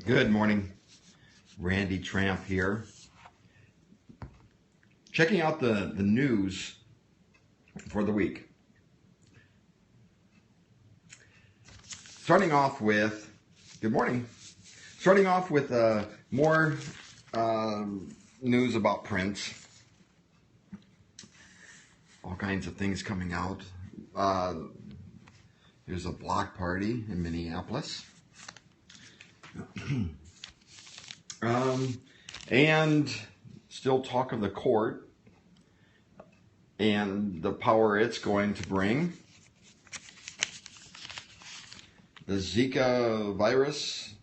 Good morning, Randy Tramp here. Checking out the news for the week. Starting off with, good morning. Starting off with more news about Prince. All kinds of things coming out. There's a block party in Minneapolis. And still talk of the court and the power it's going to bring. The Zika virus.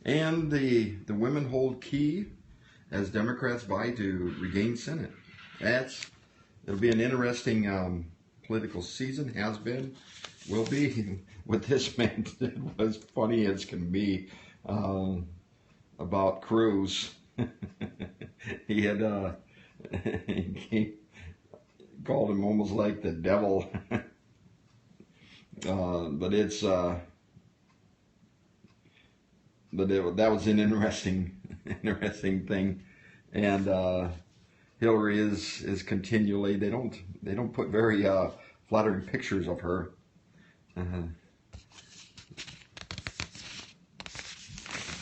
And the women hold key as Democrats vie to regain Senate. It'll be an interesting political season, has been, will be. What this man did was funny as can be about Cruz. He had he called him almost like the devil. But it's that was an interesting thing, and Hillary is continually, they don't put very flattering pictures of her. Good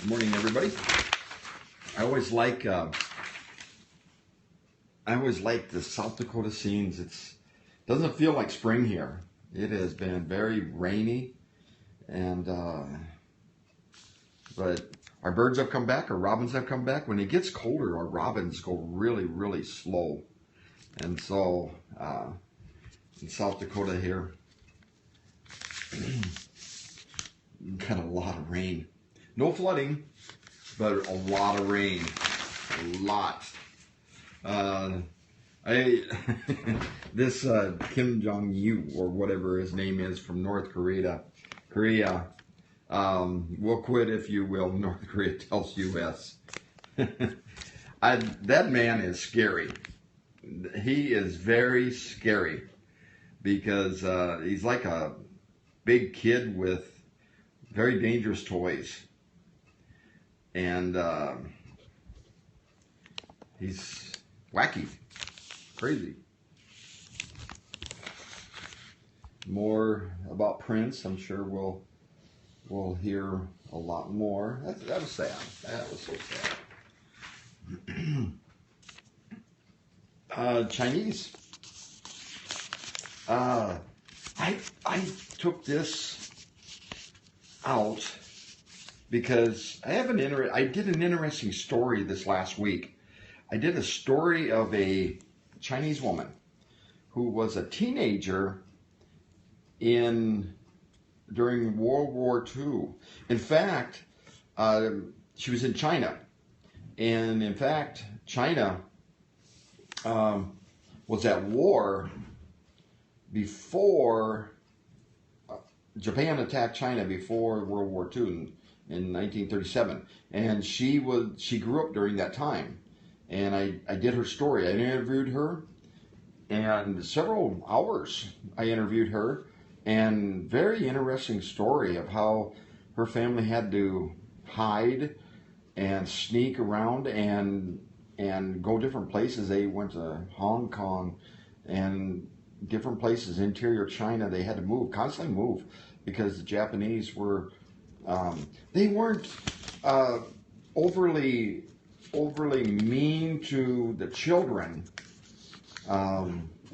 morning, everybody. I always like the South Dakota scenes. Doesn't feel like spring here. It has been very rainy, and but our birds have come back, our robins have come back. When it gets colder, our robins go really, really slow. And so, in South Dakota here, got a lot of rain. No flooding, but a lot of rain. A lot. This Kim Jong-il, or whatever his name is, from North Korea, we'll quit if you will, North Korea tells U.S. That man is scary. He is very scary because he's like a big kid with very dangerous toys. And he's wacky, crazy. More about Prince, I'm sure we'll hear a lot more. That was sad. That was so sad. Chinese. I took this out because I did an interesting story this last week. I did a story of a Chinese woman who was a teenager during World War II. In fact, she was in China. And in fact, China was at war before Japan attacked China before World War II in 1937. And she grew up during that time. And I did her story. I interviewed her, and several hours I interviewed her. And very interesting story of how her family had to hide and sneak around and go different places. They went to Hong Kong and different places, interior China. They had to constantly move, because the Japanese were, they weren't overly mean to the children.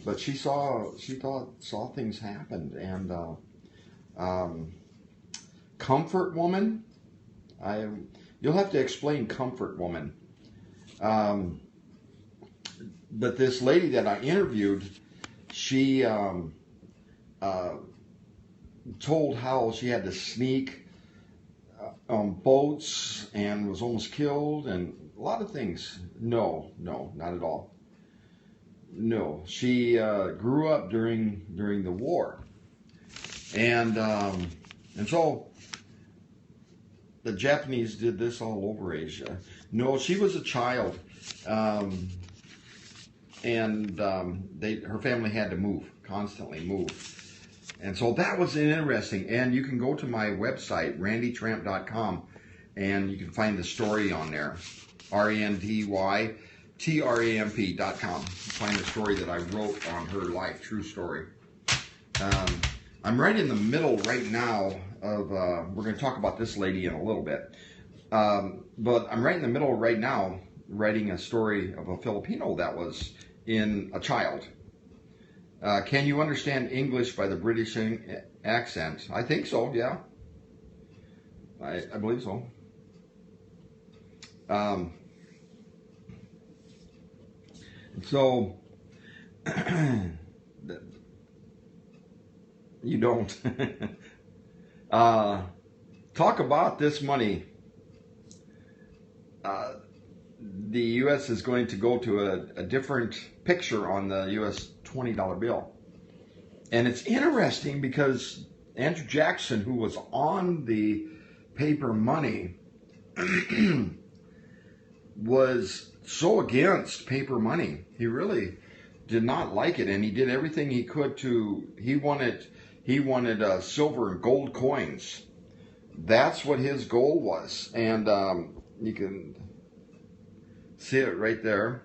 But she saw things happen, and comfort woman. You'll have to explain comfort woman. But this lady that I interviewed, she told how she had to sneak on boats and was almost killed, and a lot of things. No, not at all. No, she grew up during the war, and so the Japanese did this all over Asia. No, she was a child. and her family had to move, constantly move. And so that was interesting. And you can go to my website, randytramp.com, and you can find the story on there, RendyTramp.com. Find the story that I wrote on her life, true story. I'm right in the middle right now of, we're going to talk about this lady in a little bit, but I'm right in the middle right now writing a story of a Filipino that was in a child. Can you understand English by the British accent? I think so, yeah. I believe so. So, you don't. Talk about this money. The U.S. is going to go to a different picture on the U.S. $20 bill. And it's interesting because Andrew Jackson, who was on the paper money, was so against paper money. He really did not like it, and he did everything he could to. He wanted silver and gold coins. That's what his goal was, and you can see it right there.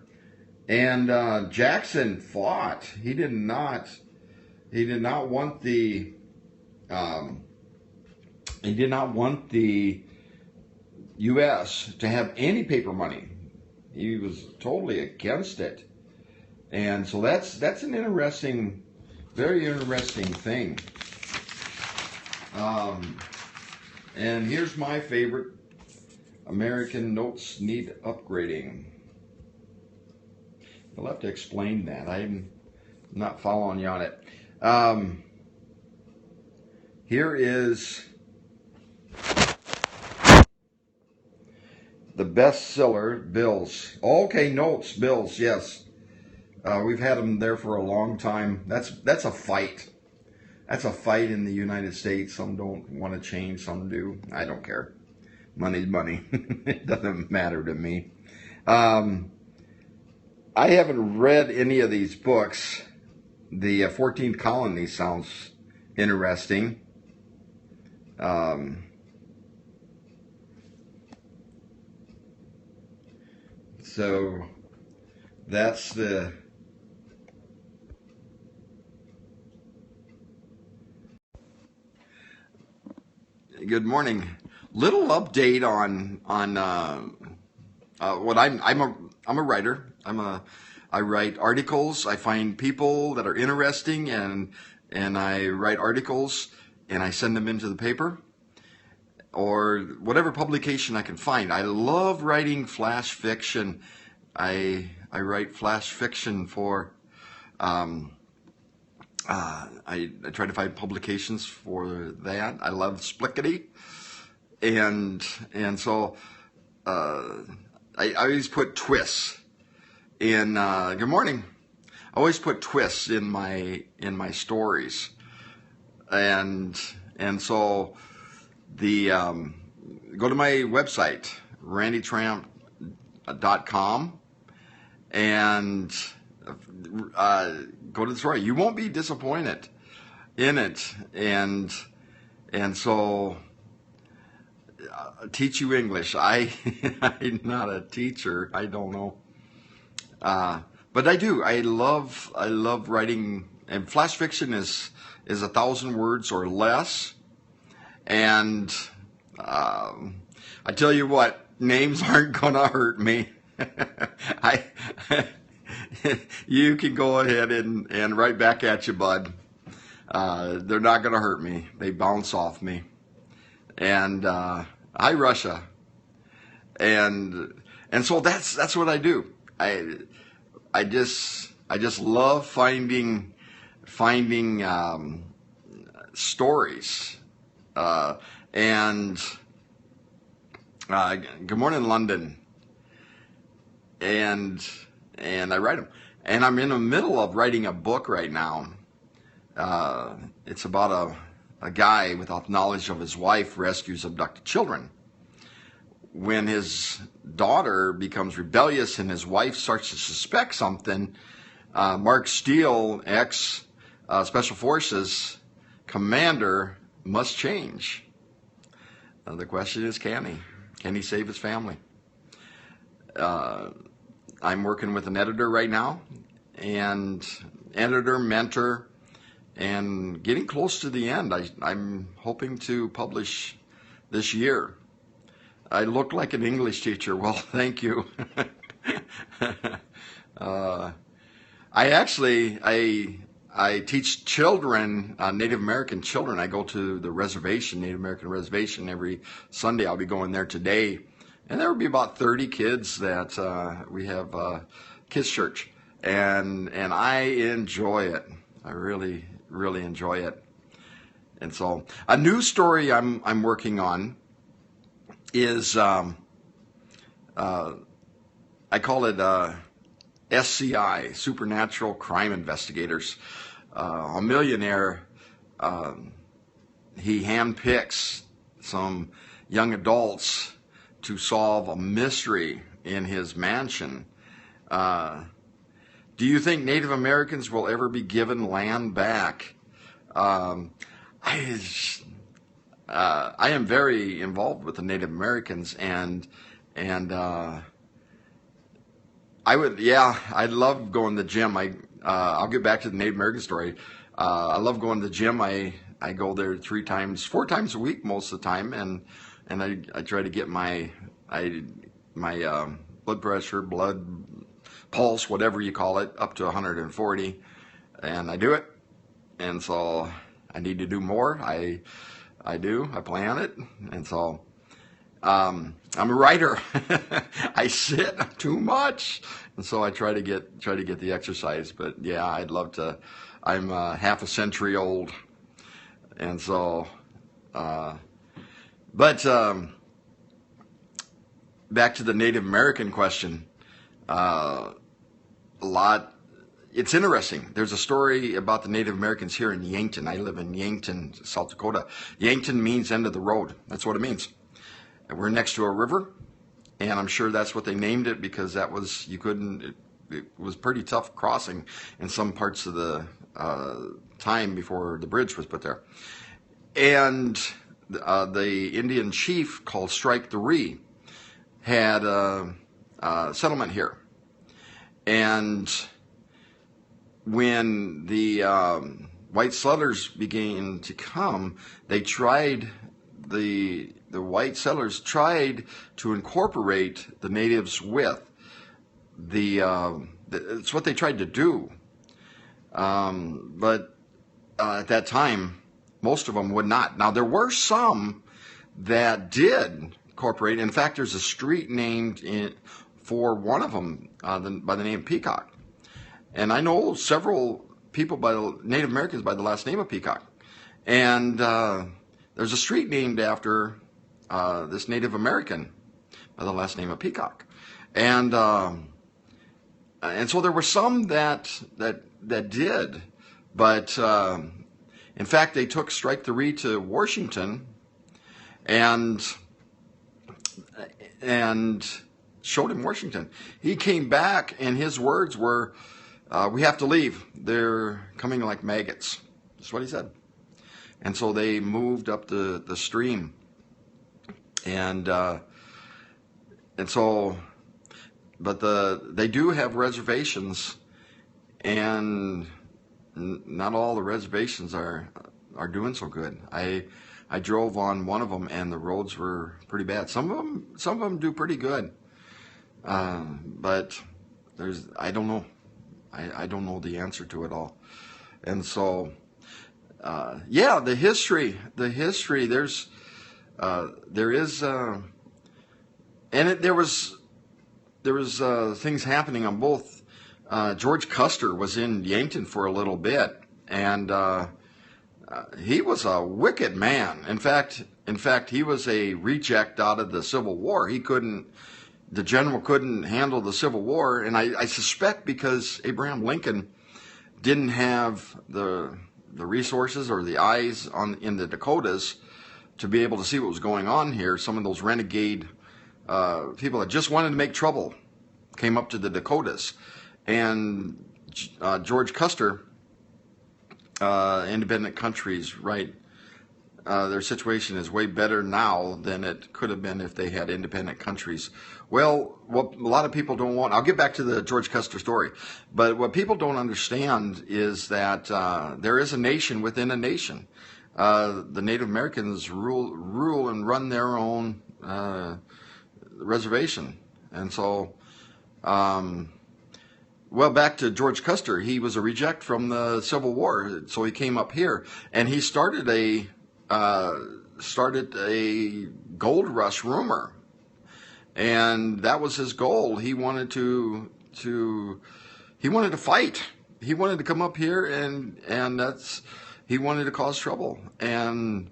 And Jackson fought. He did not want the. He did not want the U.S. to have any paper money. He was totally against it, and so that's an interesting, very interesting thing. And here's my favorite: American notes need upgrading. I'll have to explain that. I'm not following you on it. Here is the bestseller bills. Okay, notes, bills, yes. We've had them there for a long time. That's a fight. That's a fight in the United States. Some don't want to change, some do. I don't care. Money's money. It doesn't matter to me. I haven't read any of these books. The 14th Colony sounds interesting. So that's the good morning. Little update on what I'm a writer. I write articles. I find people that are interesting and I write articles and I send them into the paper or whatever publication I can find. I love writing flash fiction. I write flash fiction for I try to find publications for that. I love Splickety, and so I always put twists in. Good morning. I always put twists in my stories, and so the go to my website randytramp.com and go to the story. You won't be disappointed in it, and so teach you English. I'm not a teacher. I don't know, but I do. I love writing. And flash fiction is 1,000 words or less, and I tell you what, names aren't gonna hurt me. You can go ahead and write back at you, bud. They're not going to hurt me. They bounce off me. And hi, Russia. And so that's what I do. I just love finding stories. And good morning, London. And I write them. And I'm in the middle of writing a book right now. It's about a guy without knowledge of his wife rescues abducted children. When his daughter becomes rebellious and his wife starts to suspect something, Mark Steele, ex Special Forces commander, must change. The question is, can he? Can he save his family? I'm working with an editor right now, and editor, mentor, and getting close to the end. I'm hoping to publish this year. I look like an English teacher. Well, thank you. I teach children, Native American children. I go to the reservation, Native American reservation, every Sunday. I'll be going there today. And there will be about 30 kids that we have kids church. And I enjoy it. I really, really enjoy it. And so a new story I'm working on is, I call it SCI, Supernatural Crime Investigators. A millionaire, he handpicks some young adults to solve a mystery in his mansion. Do you think Native Americans will ever be given land back? I am very involved with the Native Americans, and I love going to the gym. I'll get back to the Native American story. I love going to the gym. I go there 4 times a week most of the time, and I try to get my blood pressure, blood pulse, whatever you call it, up to 140, and I do it. And so I need to do more. I plan it, and so I'm a writer. I sit too much, and so I try to get the exercise. But yeah, I'd love to. I'm half a century old, and so. But back to the Native American question. It's interesting. There's a story about the Native Americans here in Yankton. I live in Yankton, South Dakota. Yankton means end of the road. That's what it means. And we're next to a river, and I'm sure that's what they named it because it was pretty tough crossing in some parts of the time before the bridge was put there. And the Indian chief called Strike the Ree had a settlement here. And when the white settlers began to come, the white settlers tried to incorporate the natives with it's what they tried to do. But at that time, most of them would not. Now, there were some that did incorporate. In fact, there's a street named for one of them by the name Peacock. And I know several people Native Americans by the last name of Peacock. And there's a street named after this Native American by the last name of Peacock. And so there were some that did, but in fact they took Strike the Ree to Washington and showed him Washington. He came back and his words were, "We have to leave. They're coming like maggots." That's what he said. And so they moved up the stream, and so, but they do have reservations, and not all the reservations are doing so good. I drove on one of them, and the roads were pretty bad. Some of them do pretty good, but I don't know. I don't know the answer to it all, and so. The history. There was things happening on both. George Custer was in Yankton for a little bit, and he was a wicked man. In fact, he was a reject out of the Civil War. The general couldn't handle the Civil War, and I suspect because Abraham Lincoln didn't have the resources or the eyes in the Dakotas to be able to see what was going on here. Some of those renegade people that just wanted to make trouble came up to the Dakotas, and George Custer, independent countries, right? Their situation is way better now than it could have been if they had independent countries. Well, what a lot of people don't want, I'll get back to the George Custer story, but what people don't understand is that there is a nation within a nation. The Native Americans rule and run their own reservation. And so, well, back to George Custer, he was a reject from the Civil War, so he came up here, and he started a gold rush rumor, and that was his goal. He wanted to fight. He wanted to come up here, and he wanted to cause trouble. And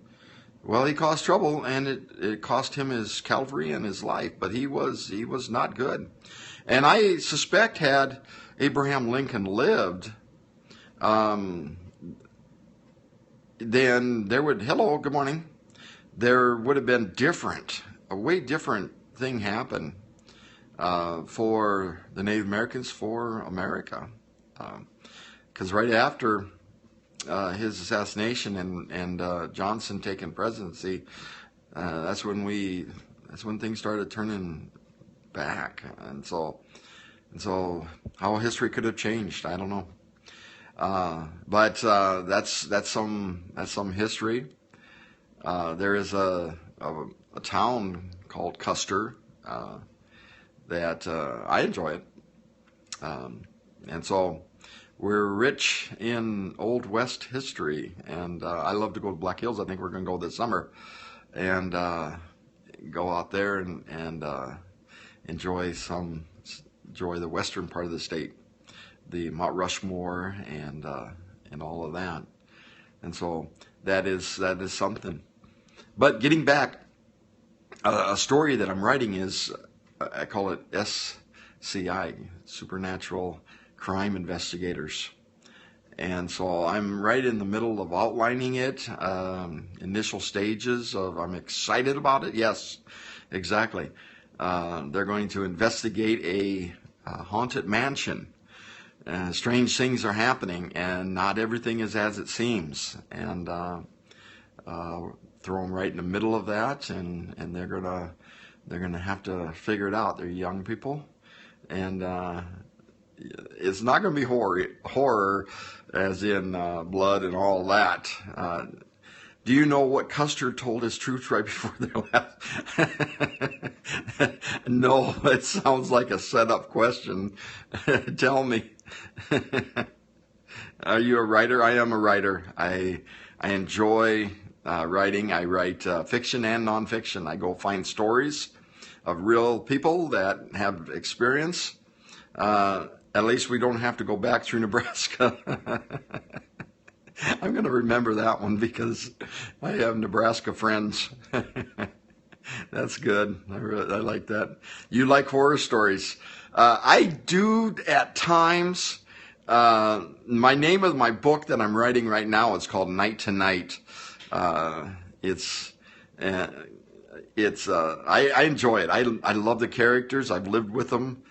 well, he caused trouble, and it cost him his cavalry and his life. But he was not good. And I suspect had Abraham Lincoln lived, then there would, hello, good morning, there would have been a way different thing happen for the Native Americans, for America. Because right after his assassination and Johnson taking presidency, that's when things started turning back. And so how history could have changed, I don't know. But that's some history. There is a town called Custer that I enjoy it, and so we're rich in Old West history. And I love to go to Black Hills. I think we're going to go this summer and go out there and enjoy the western part of the state, the Mount Rushmore and all of that. And so that is something. But getting back, a story that I'm writing is, I call it SCI, Supernatural Crime Investigators. And so I'm right in the middle of outlining it, initial stages of, I'm excited about it. Yes, exactly. They're going to investigate a haunted mansion. Strange things are happening, and not everything is as it seems. And throw them right in the middle of that, and they're gonna have to figure it out. They're young people, and it's not going to be horror, as in blood and all that. Do you know what Custer told his troops right before they left? No, it sounds like a set-up question. Tell me. Are you a writer? I am a writer. I enjoy writing. I write fiction and nonfiction. I go find stories of real people that have experience. At least we don't have to go back through Nebraska. I'm going to remember that one because I have Nebraska friends. That's good. I like that. You like horror stories. I do at times. My name of my book that I'm writing right now is called Night to Night. I enjoy it. I love the characters. I've lived with them.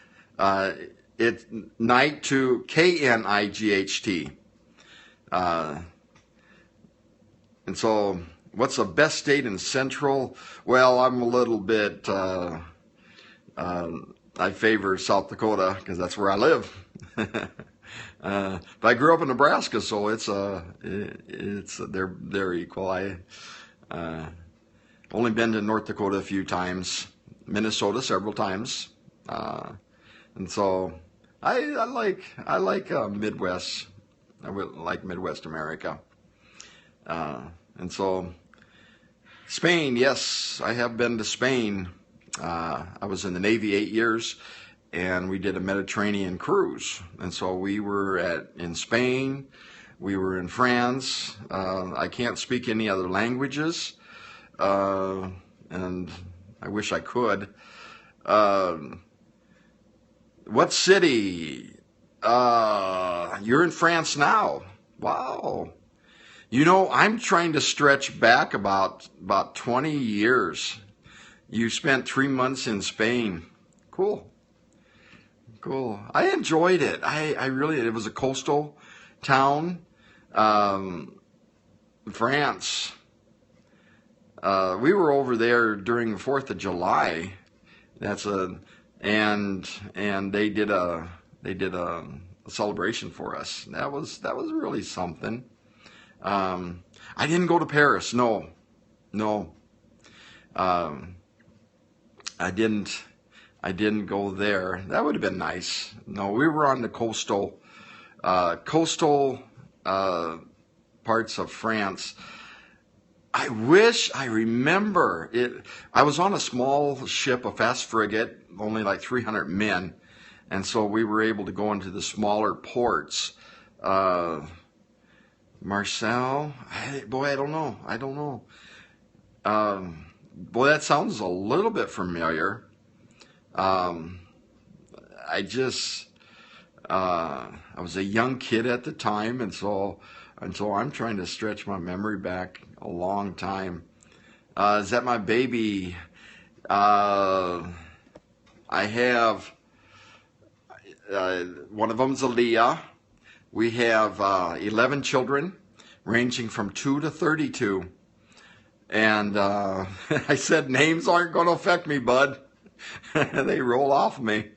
It's night to KNIGHT. And so, what's the best state in Central? Well, I'm a little bit, I favor South Dakota because that's where I live. But I grew up in Nebraska, so they're equal. I only been to North Dakota a few times, Minnesota several times, and so I like Midwest. I would like Midwest America. And so Spain, yes, I have been to Spain. I was in the Navy 8 years, and we did a Mediterranean cruise. And so we were in Spain, we were in France. I can't speak any other languages, and I wish I could. What city? You're in France now. Wow. You know, I'm trying to stretch back about 20 years. You spent 3 months in Spain. Cool. cool. I enjoyed it. I really, it was a coastal town. Um, France. We were over there during the 4th of July. That's a, and they did a celebration for us. That was really something. I didn't go to Paris. No, no. Um, I didn't. I didn't go there. That would have been nice. No, we were on the coastal parts of France. I wish I remember it. I was on a small ship, a fast frigate, only like 300 men, and so we were able to go into the smaller ports. Uh, Marcel, boy, I don't know. I don't know. Boy, that sounds a little bit familiar. Um, I just, I was a young kid at the time, and so I'm trying to stretch my memory back a long time. Is that my baby? Uh, I have one of them's Aaliyah. We have 11 children, ranging from 2 to 32. And I said, names aren't going to affect me, bud. They roll off me.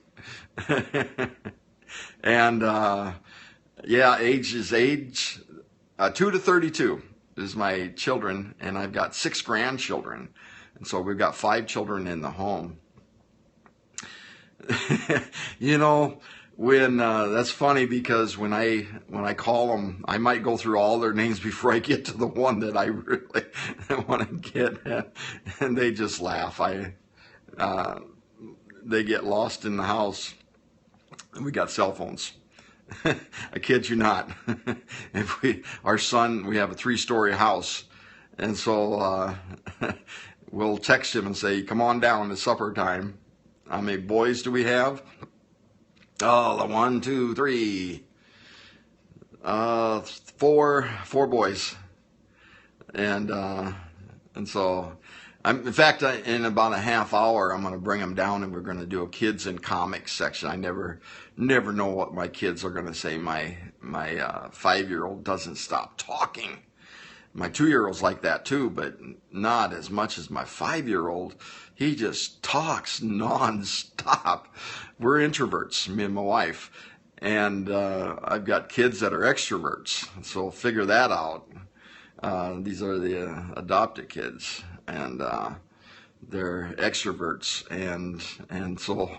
And yeah, age 2 to 32 is my children, and I've got 6 grandchildren. And so we've got 5 children in the home. You know, when that's funny because when I call them, I might go through all their names before I get to the one that I really want to get at, and they just laugh. They get lost in the house. We got cell phones. I kid you not. Our son, we have a 3-story house, and so we'll text him and say, "Come on down, it's supper time." How many boys do we have? Oh, 1, 2, 3, 4 boys, and so. In fact, in about a half hour, I'm going to bring them down, and we're going to do a kids and comics section. I never know what my kids are going to say. My 5-year-old doesn't stop talking. My 2-year-old's like that too, but not as much as my 5-year-old. He just talks nonstop. We're introverts, me and my wife, and I've got kids that are extroverts. So figure that out. These are the adopted kids, and they're extroverts, and so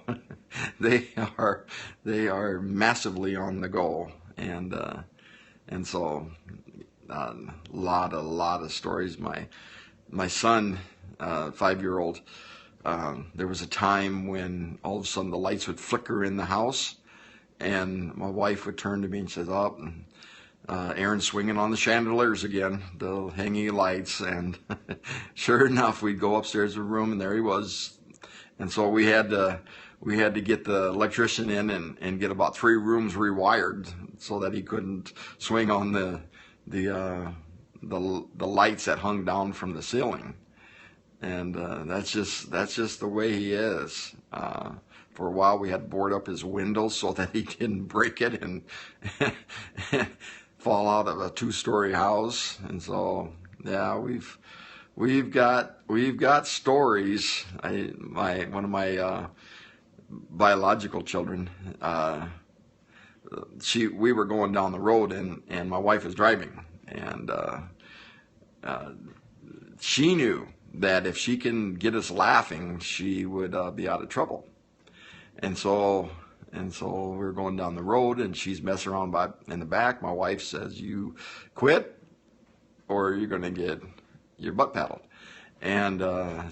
they are massively on the go, and so a lot of stories. My son, 5-year-old, there was a time when all of a sudden the lights would flicker in the house, and my wife would turn to me and says, "Oh, Aaron's swinging on the chandeliers again, the hanging lights." And sure enough, we'd go upstairs to the room, and there he was. And so we had to get the electrician in and get about 3 rooms rewired so that he couldn't swing on the lights that hung down from the ceiling. And that's just the way he is. For a while, we had to board up his windows so that he didn't break it and fall out of a 2-story house. And so, yeah, we've got stories. One of my biological children, we were going down the road, and my wife was driving, and she knew that if she can get us laughing, she would be out of trouble. And so we were going down the road, and she's messing around in the back. My wife says, "You quit, or you're going to get your butt paddled." And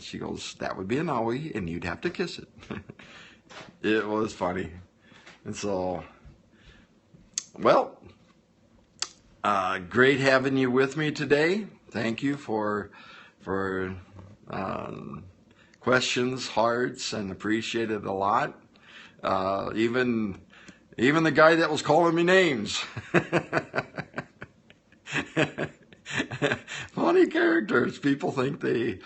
she goes, "That would be an owie, and you'd have to kiss it." It was funny. And so, well, great having you with me today. Thank you for questions, hearts, and appreciate it a lot. Even the guy that was calling me names. Funny characters. People think they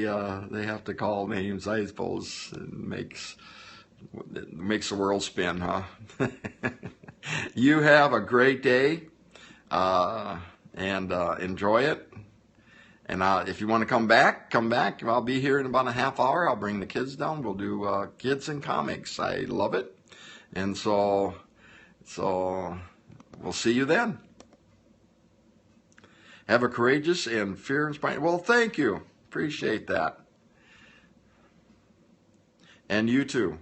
have to call names. I suppose it It makes the world spin, huh? You have a great day, and enjoy it. And if you want to come back, come back. I'll be here in about a half hour. I'll bring the kids down. We'll do kids and comics. I love it. And so we'll see you then. Have a courageous and fear-inspiring. Well, thank you. Appreciate that. And you too.